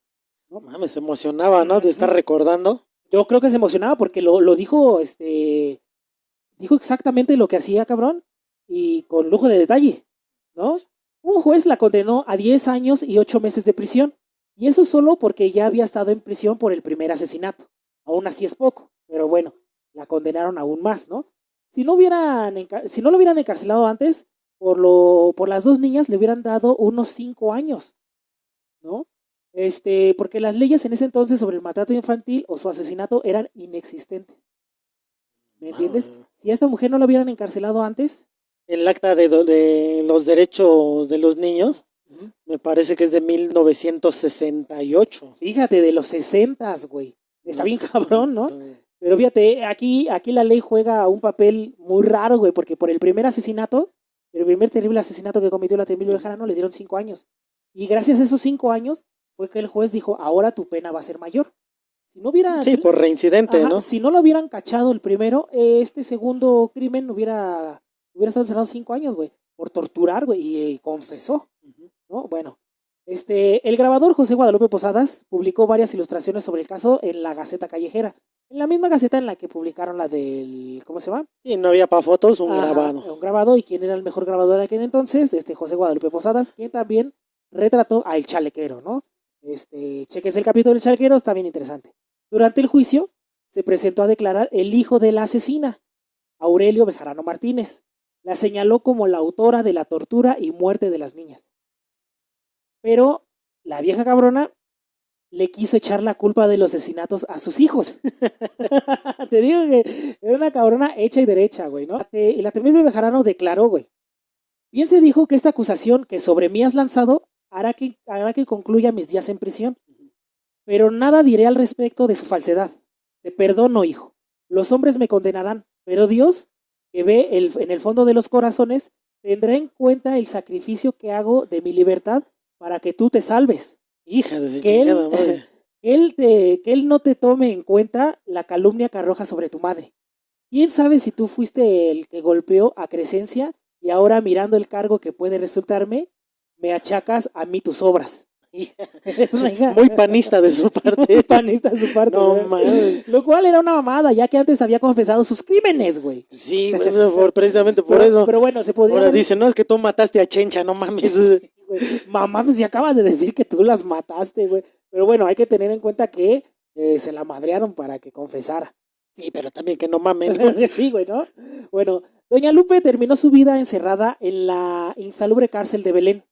¿no? Mames, se emocionaba, ¿no? De estar recordando. Yo creo que se emocionaba porque lo dijo, dijo exactamente lo que hacía, cabrón, y con lujo de detalle, ¿no? Un juez la condenó a 10 años y 8 meses de prisión, y eso solo porque ya había estado en prisión por el primer asesinato. Aún así es poco, pero bueno, la condenaron aún más, ¿no? Si no lo hubieran encarcelado antes, por las dos niñas le hubieran dado unos 5 años, ¿no? Porque las leyes en ese entonces sobre el maltrato infantil o su asesinato eran inexistentes. ¿Me entiendes? Si a esta mujer no la hubieran encarcelado antes. El acta de los derechos de los niños, me parece que es de 1968. Fíjate, de los 60, güey. Está bien cabrón, ¿no? Pero fíjate, aquí la ley juega un papel muy raro, güey, porque por el primer terrible asesinato que cometió la temible Bejarano le dieron 5 años. Y gracias a esos 5 años fue que el juez dijo, ahora tu pena va a ser mayor. Si no hubiera... Sí, por reincidente, ¿no? Si no lo hubieran cachado el primero, este segundo crimen hubiera estado encerrado 5 años, güey, por torturar, güey, y confesó, ¿no? Bueno, el grabador José Guadalupe Posadas publicó varias ilustraciones sobre el caso en la Gaceta Callejera, en la misma Gaceta en la que publicaron la del... ¿Cómo se llama? Y no había para fotos, grabado. Un grabado, y quién era el mejor grabador de aquel entonces, José Guadalupe Posadas, quien también retrató al chalequero, ¿no? Chéquense el capítulo del chalequero, está bien interesante. Durante el juicio, se presentó a declarar el hijo de la asesina, Aurelio Bejarano Martínez. La señaló como la autora de la tortura y muerte de las niñas. Pero la vieja cabrona le quiso echar la culpa de los asesinatos a sus hijos. Te digo que era una cabrona hecha y derecha, güey, ¿no? Y la temible Bejarano declaró, güey. Bien se dijo que esta acusación que sobre mí has lanzado hará que concluya mis días en prisión. Pero nada diré al respecto de su falsedad. Te perdono, hijo. Los hombres me condenarán, pero Dios, que ve en el fondo de los corazones, tendrá en cuenta el sacrificio que hago de mi libertad para que tú te salves. Hija de su Que chingada él, madre. que él no te tome en cuenta la calumnia que arroja sobre tu madre. ¿Quién sabe si tú fuiste el que golpeó a Crescencia y ahora mirando el cargo que puede resultarme, me achacas a mí tus obras? Es una hija Muy panista de su muy parte. panista de su parte, No güey. mames. Lo cual era una mamada, ya que antes había confesado sus crímenes, güey. Sí, güey, precisamente por Pero, eso. pero bueno, se podría Ahora haber- dice, no, es que tú mataste a Chencha, no mames. Sí, güey. Mamá, pues ya acabas de decir que tú las mataste, güey. Pero bueno, hay que tener en cuenta que se la madrearon para que confesara. Sí, pero también que no mames. ¿no? Sí, güey, ¿no? Bueno, doña Lupe terminó su vida encerrada en la insalubre cárcel de Belén,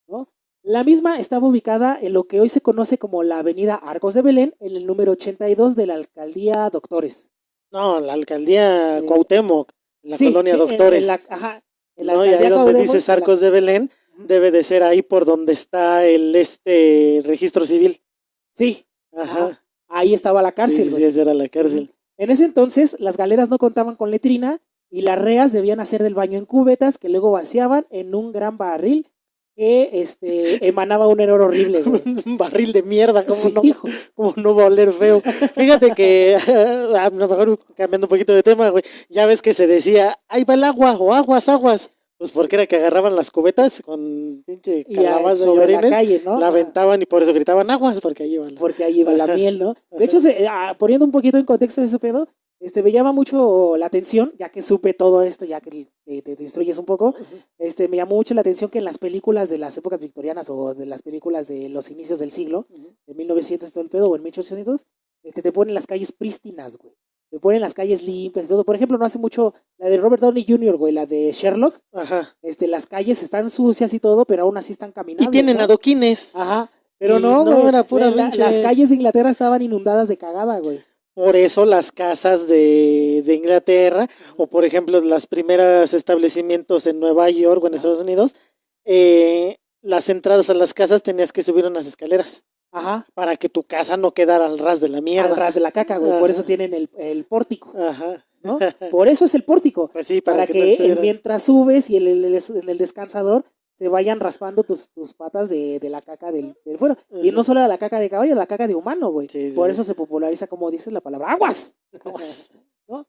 ¿no? La misma estaba ubicada en lo que hoy se conoce como la avenida Arcos de Belén, en el número 82 de la alcaldía Doctores. No, la alcaldía Eh, Cuauhtémoc, la Sí, colonia sí, Doctores. en la, ajá, en la No, y ahí alcaldía donde Cuauhtémoc, dices Arcos de Belén, Ujú. debe de ser ahí por donde está el registro civil. Sí, Ajá. ajá, ahí estaba la Sí, cárcel, sí, güey. sí, esa era la cárcel. En ese entonces, las galeras no contaban con letrina y las reas debían hacer del baño en cubetas que luego vaciaban en un gran barril que emanaba un hedor horrible, güey. Un barril de mierda, ¿cómo Sí, no? hijo. Como no va a oler feo. Fíjate que, a lo mejor cambiando un poquito de tema, güey, ya ves que se decía, ahí va el agua, o aguas, aguas. Pues porque era que agarraban las cubetas con pinche Y calabaza y sobre la orines, calle, ¿no? la Ajá, aventaban y por eso gritaban aguas, porque ahí iba la... porque ahí iba la Ajá, miel, ¿no? ajá. De hecho, poniendo un poquito en contexto de ese pedo, me llama mucho la atención, ya que supe todo esto, ya que te instruyes un poco, me llamó mucho la atención que en las películas de las épocas victorianas o de las películas de los inicios del siglo, de 1900 y todo el pedo, o en 1800, te ponen las calles prístinas, güey. Te ponen las calles limpias y todo. Por ejemplo, no hace mucho, la de Robert Downey Jr., güey, la de Sherlock, Ajá. las calles están sucias y todo, pero aún así están Y caminables, tienen ¿no? adoquines. Ajá, pero Y no, no, güey. era pura Las pinche... calles de Inglaterra estaban inundadas de cagada, güey. Por eso las casas de Inglaterra, o por ejemplo los primeros establecimientos en Nueva York o en Estados Unidos, las entradas a las casas tenías que subir unas escaleras Ajá, para que tu casa no quedara al ras de la al mierda. ras de la caca, güey. Por eso Ajá. tienen el pórtico, Ajá. ¿no? Por eso es el pórtico. Pues sí, Para no que estuviera... mientras subes y en el descansador se vayan raspando tus patas de la caca del fuero. Y no Ajá. solo la caca de caballo, la caca de humano, güey. Sí, sí, Por sí. eso se populariza, como dices, la palabra aguas. Aguas. ¿No?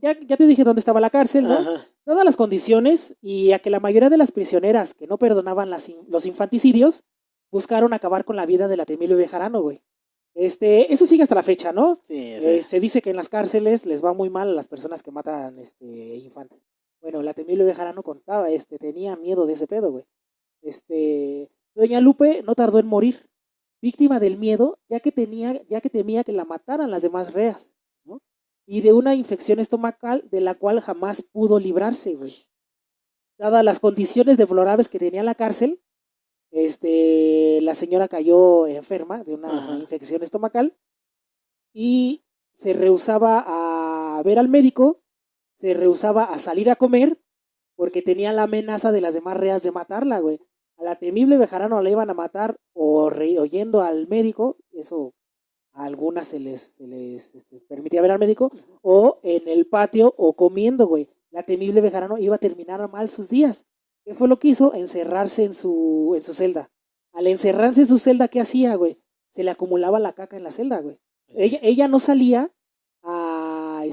Ya te dije dónde estaba la cárcel, ¿no? Ajá. Dadas las condiciones y a que la mayoría de las prisioneras que no perdonaban los infanticidios buscaron acabar con la vida de la temible Bejarano, güey. Eso sigue hasta la fecha, ¿no? Sí, sí. Se dice que en las cárceles les va muy mal a las personas que matan infantes. Bueno, la temible Bejarano contaba, tenía miedo de ese pedo, güey. Doña Lupe no tardó en morir, víctima del miedo, ya que temía que la mataran las demás reas, ¿no? Y de una infección estomacal de la cual jamás pudo librarse, güey. Dadas las condiciones deplorables que tenía la cárcel, la señora cayó enferma de una Ajá. infección estomacal y se rehusaba a ver al médico, se rehusaba a salir a comer porque tenía la amenaza de las demás reas de matarla, güey. A la temible Bejarano la iban a matar oyendo al médico, eso a algunas se les permitía ver al médico, o en el patio o comiendo, güey. La temible Bejarano iba a terminar mal sus días. ¿Qué fue lo que hizo? Encerrarse en su celda. Al encerrarse en su celda, ¿qué hacía, güey? Se le acumulaba la caca en la celda, güey. Ella no salía a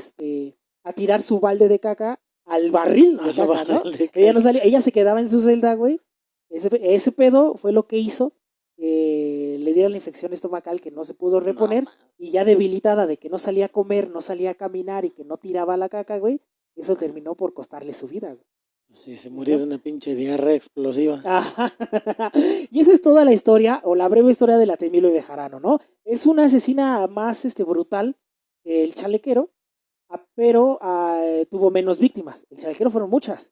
tirar su balde de caca al barril de caca, ¿no? Ella no salía, ella se quedaba en su celda, güey. Ese pedo fue lo que hizo que le diera la infección estomacal que no se pudo reponer y ya debilitada de que no salía a comer, no salía a caminar y que no tiraba la caca, güey, eso terminó por costarle su vida, güey. Sí, se murió de una pinche diarrea explosiva. Y esa es toda la historia, o la breve historia de la temible Bejarano, ¿no? Es una asesina más brutal que el chalequero, pero tuvo menos víctimas. El chalequero fueron muchas.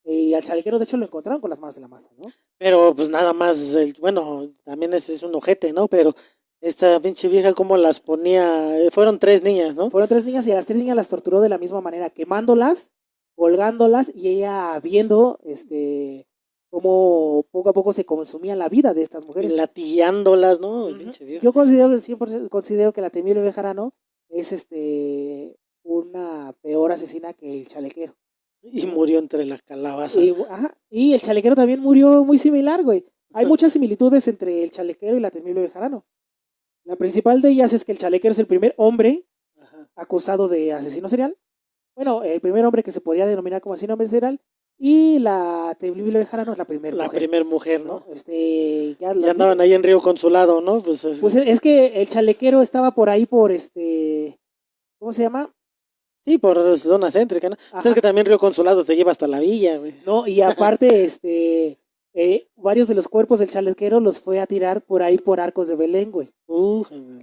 Y al chalequero, de hecho, lo encontraron con las manos en la masa, ¿no? Pero pues nada más, bueno, también ese es un ojete, ¿no? Pero esta pinche vieja, ¿cómo las ponía? Fueron 3 niñas, ¿no? Fueron 3 niñas y a las 3 niñas las torturó de la misma manera, quemándolas, colgándolas y ella viendo cómo poco a poco se consumía la vida de estas mujeres. Latillándolas, ¿no? Ujú. Pinche vieja. Yo considero que 100% considero que la temible Bejarano es una peor asesina que el chalequero. Y murió entre la calabaza. Y el chalequero también murió muy similar, güey. Hay muchas similitudes entre el chalequero y la temible Bejarano. La principal de ellas es que el chalequero es el primer hombre Ajá. acusado de asesino serial. Bueno, el primer hombre que se podría denominar como asesino serial. Y la temible Bejarano es la primera La mujer. primer mujer, ¿no? Ya Ya andaban ahí en Río Consulado, ¿no? Pues es que el chalequero estaba por ahí por ¿cómo se llama? sí, por zona céntrica, ¿no? Ajá. Sabes que también Río Consulado te lleva hasta la villa, güey. No, y aparte, varios de los cuerpos del chalequero los fue a tirar por ahí por Arcos de Belén, güey.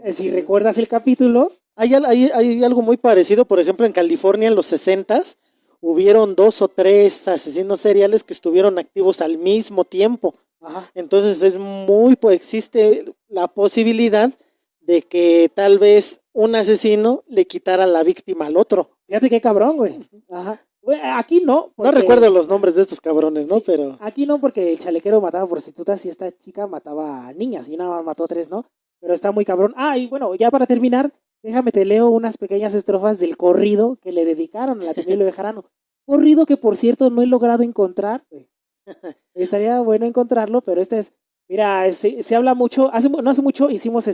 Si Sí. recuerdas el capítulo, Hay algo muy parecido, por ejemplo, en California en los 60s hubieron 2 o 3 asesinos seriales que estuvieron activos al mismo tiempo. ajá, Entonces existe la posibilidad de que tal vez un asesino le quitara la víctima al otro. fíjate qué cabrón, güey. Ajá. Güey, aquí no. No recuerdo los nombres de estos cabrones, ¿no? Sí, Pero aquí no, porque el chalequero mataba prostitutas y esta chica mataba a niñas y nada más mató a 3, ¿no? Pero está muy cabrón. Y bueno, ya para terminar, déjame te leo unas pequeñas estrofas del corrido que le dedicaron a la temible Bejarano. Corrido que, por cierto, no he logrado encontrar, güey. Estaría bueno encontrarlo, pero mira, se habla mucho, no hace mucho hicimos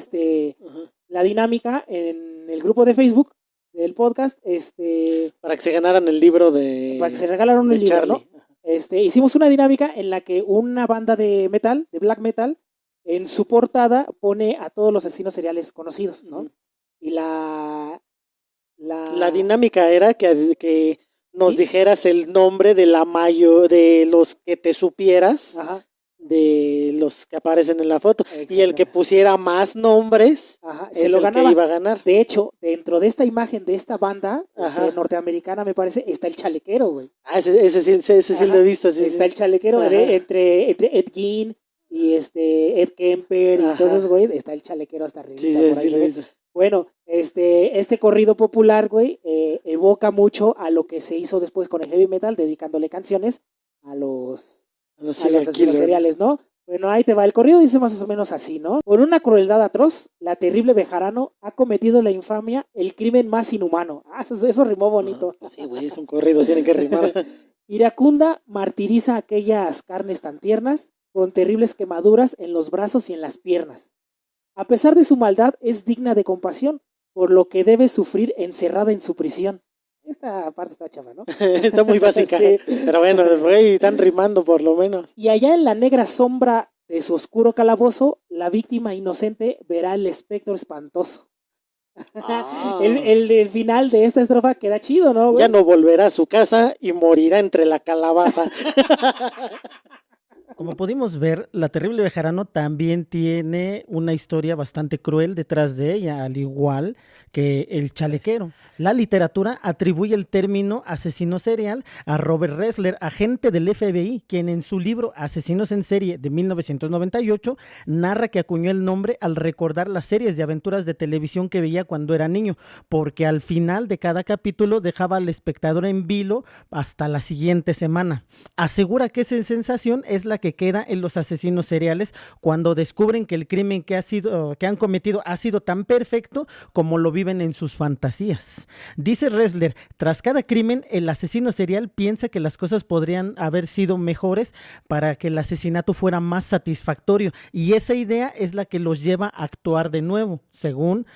la dinámica en el grupo de Facebook del podcast, para que se ganaran el libro de para que se regalaran de un libro, Charlie. ¿no? Hicimos una dinámica en la que una banda de metal, de black metal, en su portada pone a todos los asesinos seriales conocidos, ¿no? Ujú. Y La dinámica era que nos dijeras el nombre de de los que te supieras, Ajá, de los que aparecen en la foto. Y el exacto. que pusiera más nombres Ajá, es se lo el ganaba. que iba a ganar. De hecho, dentro de esta imagen de esta banda Ajá. norteamericana, me parece, está el chalequero, güey. Ese sí Ajá. lo he visto. Sí, Está sí. el chalequero Ajá. entre Ed Gein y Ed Kemper y Ajá. todos esos güeyes. Está el chalequero hasta arriba. Sí, por ahí sí se lo he ve. visto. Bueno, este corrido popular, güey, evoca mucho a lo que se hizo después con el heavy metal, dedicándole canciones a los asesinos seriales, ¿no? Bueno, ahí te va. El corrido dice más o menos así, ¿no? Con una crueldad atroz, la terrible Bejarano ha cometido la infamia, el crimen más inhumano. Eso rimó bonito. Sí, güey, es un corrido, tiene que rimar. Iracunda martiriza aquellas carnes tan tiernas, con terribles quemaduras en los brazos y en las piernas. A pesar de su maldad, es digna de compasión, por lo que debe sufrir encerrada en su prisión. Esta parte está chafa, ¿no? Está muy básica. Sí. Pero bueno, güey, están rimando por lo menos. Y allá en la negra sombra de su oscuro calabozo, la víctima inocente verá el espectro espantoso. El final de esta estrofa queda chido, ¿no, güey? Ya no volverá a su casa y morirá entre la calabaza. Como pudimos ver, la terrible Bejarano también tiene una historia bastante cruel detrás de ella, al igual que el chalequero. La literatura atribuye el término asesino serial a Robert Ressler, agente del FBI, quien en su libro Asesinos en serie de 1998 narra que acuñó el nombre al recordar las series de aventuras de televisión que veía cuando era niño, porque al final de cada capítulo dejaba al espectador en vilo hasta la siguiente semana. Asegura que esa sensación es la que queda en los asesinos seriales cuando descubren que el crimen que han cometido ha sido tan perfecto como lo viven en sus fantasías. Dice Ressler, tras cada crimen, el asesino serial piensa que las cosas podrían haber sido mejores para que el asesinato fuera más satisfactorio, y esa idea es la que los lleva a actuar de nuevo, según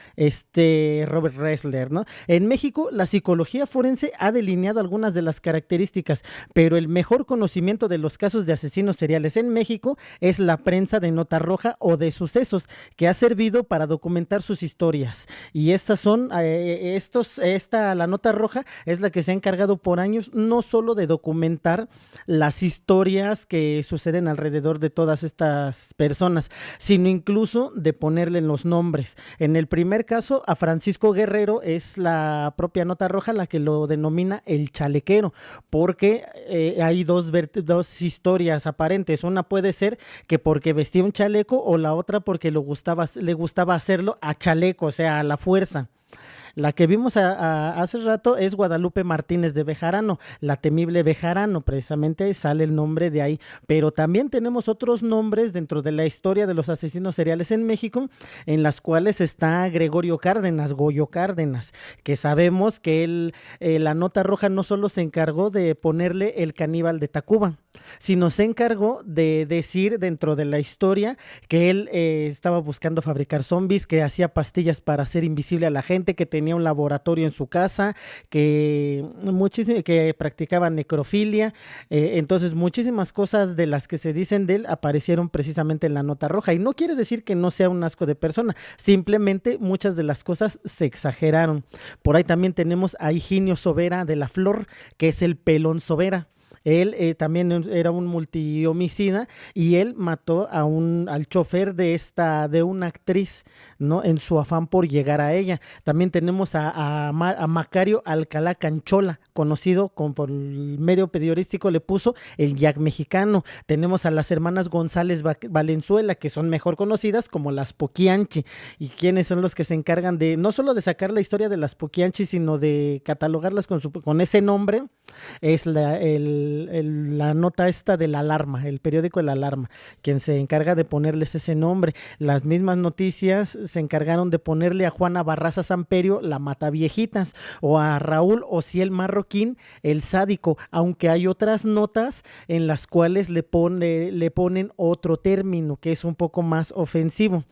Robert Ressler, ¿no? En México, la psicología forense ha delineado algunas de las características, pero el mejor conocimiento de los casos de asesinos seriales seriales en México es la prensa de nota roja o de sucesos, que ha servido para documentar sus historias. Y estas son, la nota roja es la que se ha encargado por años no solo de documentar las historias que suceden alrededor de todas estas personas, sino incluso de ponerle los nombres. En el primer caso, a Francisco Guerrero es la propia nota roja la que lo denomina el chalequero, porque hay dos historias aparentes. Una puede ser que porque vestía un chaleco, o la otra porque le gustaba hacerlo a chaleco, o sea, a la fuerza. La que vimos hace rato es Guadalupe Martínez de Bejarano, la temible Bejarano, precisamente sale el nombre de ahí. Pero también tenemos otros nombres dentro de la historia de los asesinos seriales en México, en las cuales está Gregorio Cárdenas, Goyo Cárdenas, que sabemos que la nota roja no solo se encargó de ponerle el caníbal de Tacuba, sino se encargó de decir dentro de la historia que él estaba buscando fabricar zombies, que hacía pastillas para hacer invisible a la gente, que tenía un laboratorio en su casa, que practicaba necrofilia. Entonces muchísimas cosas de las que se dicen de él aparecieron precisamente en la nota roja, y no quiere decir que no sea un asco de persona, simplemente muchas de las cosas se exageraron. Por ahí también tenemos a Higinio Sobera de la Flor, que es el Pelón Sobera. Él también era un multihomicida, y él mató al chofer de una actriz, ¿no? En su afán por llegar a ella. También tenemos a Macario Alcalá Canchola, conocido por el medio periodístico le puso el Jack Mexicano. Tenemos a las hermanas González Valenzuela, que son mejor conocidas como las Poquianchi, y quienes son los que se encargan de no solo de sacar la historia de las Poquianchi, sino de catalogarlas con ese nombre. Es la nota esta de La Alarma, el periódico La Alarma, quien se encarga de ponerles ese nombre. Las mismas noticias se encargaron de ponerle a Juana Barraza Samperio la Mataviejitas, o a Raúl Ociel Marroquín el Sádico, aunque hay otras notas en las cuales le ponen otro término que es un poco más ofensivo.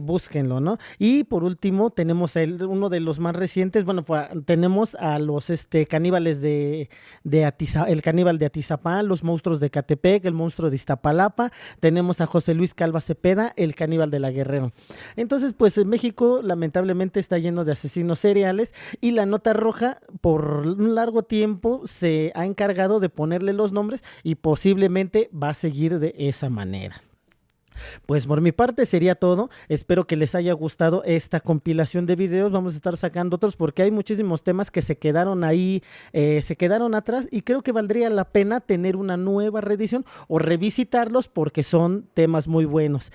Búsquenlo, ¿no? Y por último tenemos uno de los más recientes. Bueno, pues tenemos a los caníbales el caníbal de Atizapán, los monstruos de Catepec, el monstruo de Iztapalapa. Tenemos a José Luis Calva Cepeda, el caníbal de La Guerrero. Entonces, pues en México lamentablemente está lleno de asesinos seriales, y la nota roja por un largo tiempo se ha encargado de ponerle los nombres, y posiblemente va a seguir de esa manera. Pues por mi parte sería todo. Espero que les haya gustado esta compilación de videos. Vamos a estar sacando otros porque hay muchísimos temas que se quedaron ahí, se quedaron atrás, y creo que valdría la pena tener una nueva reedición o revisitarlos porque son temas muy buenos.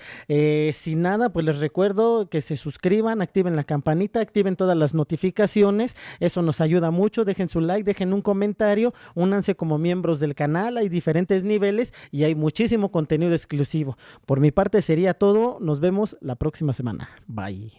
Sin nada, pues les recuerdo que se suscriban, activen la campanita, activen todas las notificaciones. Eso nos ayuda mucho. Dejen su like, dejen un comentario, únanse como miembros del canal. Hay diferentes niveles y hay muchísimo contenido exclusivo. Por mi parte sería todo. Nos vemos la próxima semana. Bye.